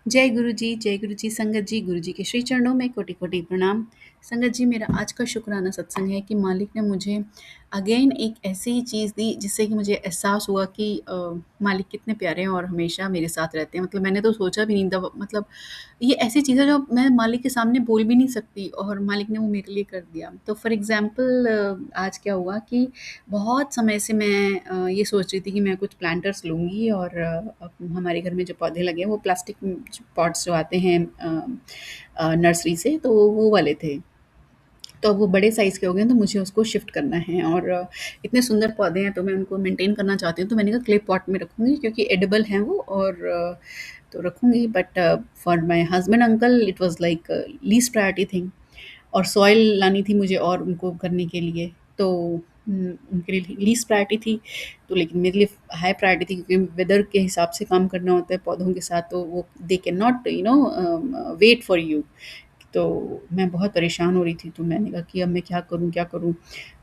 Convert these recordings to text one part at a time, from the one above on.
जय गुरु जी, संगत जी, गुरु जी के श्री चरणों में कोटि-कोटि प्रणाम। संगत जी, मेरा आज का शुक्राना सत्संग है कि मालिक ने मुझे अगेन एक ऐसी चीज़ दी जिससे कि मुझे एहसास हुआ कि मालिक कितने प्यारे हैं और हमेशा मेरे साथ रहते हैं। मतलब मैंने तो सोचा भी नहीं था, मतलब ये ऐसी चीज़ है जो मैं मालिक के सामने बोल भी नहीं सकती और मालिक ने वो मेरे लिए कर दिया। तो फॉर एग्ज़ाम्पल आज क्या हुआ कि बहुत समय से मैं ये सोच रही थी कि मैं कुछ प्लांटर्स लूँगी और हमारे घर में जो पौधे लगे हैं वो प्लास्टिक पॉट्स जो आते हैं नर्सरी से, तो वो वाले थे। तो अब वो बड़े साइज़ के हो गए हैं तो मुझे उसको शिफ्ट करना है और इतने सुंदर पौधे हैं तो मैं उनको मेंटेन करना चाहती हूँ, तो मैंने कहा क्ले पॉट में रखूँगी क्योंकि एडिबल हैं वो और तो रखूँगी, but for my husband uncle it was like least priority thing. और सॉइल लानी थी मुझे और उनको करने के लिए, तो उनके लिए लीस्ट प्रायोरिटी थी, तो लेकिन मेरे लिए हाई प्रायोरिटी थी क्योंकि वेदर के हिसाब से काम करना होता है पौधों के साथ, तो वो they can not wait for you. तो मैं बहुत परेशान हो रही थी, तो मैंने कहा कि अब मैं क्या करूँ?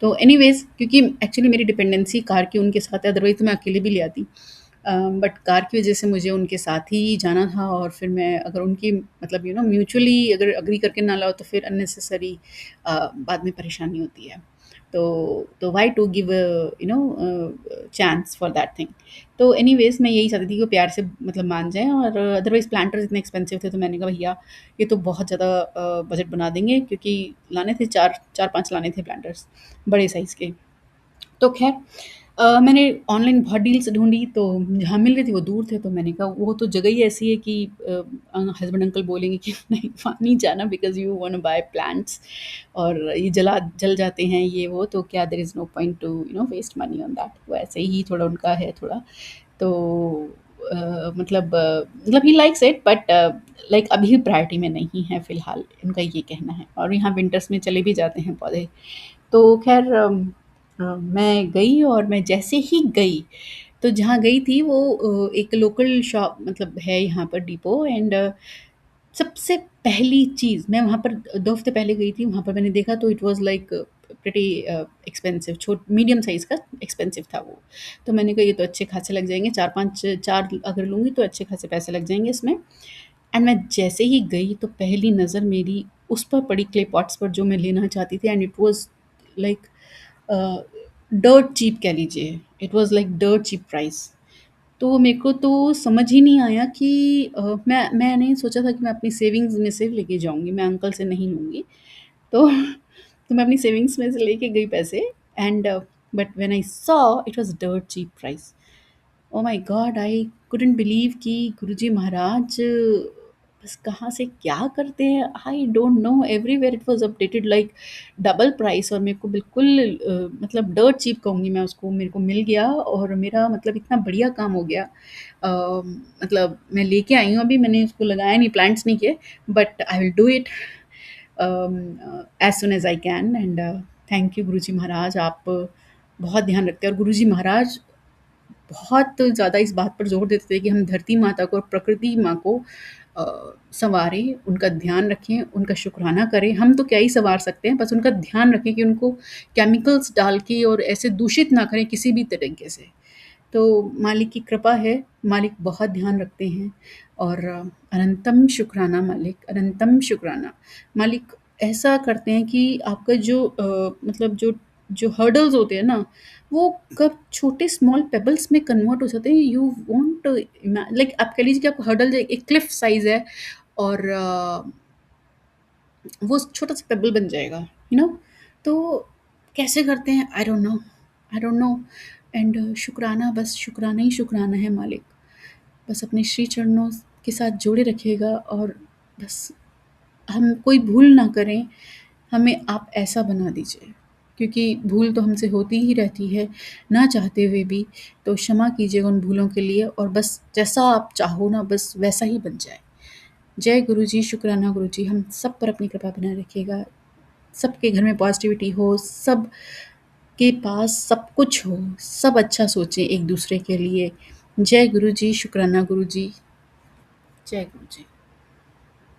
तो एनीवेज़, क्योंकि एक्चुअली मेरी डिपेंडेंसी कार की उनके साथ है, अदरवाइज़ तो मैं अकेले भी ले आती। बट कार की वज़ह से मुझे उनके साथ ही जाना था और फिर मैं अगर उनकी मतलब म्यूचुअली अगर एग्री करके ना लाओ तो फिर अननेसेसरी बाद में परेशानी होती है। तो why to give chance for that thing. तो एनीवेज़ मैं यही चाहती थी कि वो प्यार से मतलब मान जाएँ, और अदरवाइज़ प्लांटर्स इतने एक्सपेंसिव थे तो मैंने कहा भैया ये तो बहुत ज़्यादा बजट बना देंगे, क्योंकि लाने थे 4-5 लाने थे प्लांटर्स बड़े साइज़ के। तो ख़ैर मैंने ऑनलाइन बहुत डील्स ढूँढी, तो जहाँ मिल रही थी वो दूर थे, तो मैंने कहा वो तो जगह ही ऐसी है कि हस्बैंड अंकल बोलेंगे कि नहीं वहाँ नहीं जाना because you want to buy plants और ये जल जाते हैं ये वो, तो क्या there is no point to waste money on that. वो ऐसे ही थोड़ा उनका है थोड़ा। तो मतलब ही लाइक्स इट, बट लाइक अभी प्रायोरिटी में नहीं है फ़िलहाल, उनका ये कहना है, और यहाँ विंटर्स में चले भी जाते हैं पौधे। तो ख़ैर मैं गई, और मैं जैसे ही गई, तो जहाँ गई थी वो एक लोकल शॉप मतलब है यहाँ पर डिपो, एंड सबसे पहली चीज़ मैं वहाँ पर 2 हफ़्ते पहले गई थी, वहाँ पर मैंने देखा तो it was like pretty expensive, medium size का एक्सपेंसिव था वो। तो मैंने कहा ये तो अच्छे खासे लग जाएँगे, 4-5 4 अगर लूँगी तो अच्छे खासे पैसे लग जाएँगे इसमें। एंड मैं जैसे ही गई तो पहली नज़र मेरी उस पर पड़ी क्ले पॉट्स पर जो मैं लेना चाहती थी, and it was like dirt cheap कह लीजिए, it was like dirt cheap price. तो मेरे को तो समझ ही नहीं आया कि मैंने सोचा था कि मैं अपनी सेविंग्स में से लेके जाऊँगी, मैं अंकल से नहीं लूँगी। तो तो मैं अपनी सेविंग्स में से लेके गई पैसे, and but when I saw it was dirt cheap price. Oh my god! I couldn't believe कि गुरुजी महाराज बस कहाँ से क्या करते हैं, I don't know, everywhere it was updated like double price, और मेरे को बिल्कुल मतलब डर्ट चीप कहूँगी मैं उसको, मेरे को मिल गया और मेरा मतलब इतना बढ़िया काम हो गया। मतलब मैं लेके आई हूँ, अभी मैंने उसको लगाया नहीं, प्लांट्स नहीं किए, but I will do it as soon as I can, and thank you Guruji Maharaj, आप बहुत ध्यान रखते हैं, और गुरुजी महाराज बहुत ज़्यादा इस बात पर ज़ोर देते थे कि हम धरती माता को और प्रकृति माँ को सँवारें, उनका ध्यान रखें, उनका शुकराना करें। हम तो क्या ही सँवार सकते हैं, बस उनका ध्यान रखें कि उनको केमिकल्स डाल के और ऐसे दूषित ना करें किसी भी तरीके से। तो मालिक की कृपा है, मालिक बहुत ध्यान रखते हैं, और अनंतम शुक्राना मालिक, अनंतम शुक्राना। मालिक ऐसा करते हैं कि आपका जो मतलब जो जो हर्डल्स होते हैं ना, वो कब छोटे स्मॉल पेबल्स में कन्वर्ट हो जाते हैं। यू वॉन्ट लाइक आप कह लीजिए कि आपका हर्डल एक क्लिफ साइज़ है, और वो छोटा सा पेबल बन जाएगा, तो कैसे करते हैं, I don't no, I don't no. And शुक्राना, बस शुक्राना ही शुक्राना है मालिक। बस अपने श्री चरणों के साथ जोड़े रखिएगा, और बस हम कोई भूल ना करें, हमें आप ऐसा बना दीजिए, क्योंकि भूल तो हमसे होती ही रहती है ना चाहते हुए भी। तो क्षमा कीजिएगा उन भूलों के लिए, और बस जैसा आप चाहो ना बस वैसा ही बन जाए। जय गुरु जी, शुक्राना गुरु जी, हम सब पर अपनी कृपा बनाए रखिएगा, सबके घर में पॉजिटिविटी हो, सब के पास सब कुछ हो, सब अच्छा सोचें एक दूसरे के लिए। जय गुरु जी, शुक्राना गुरु जी, जय गुरु जी।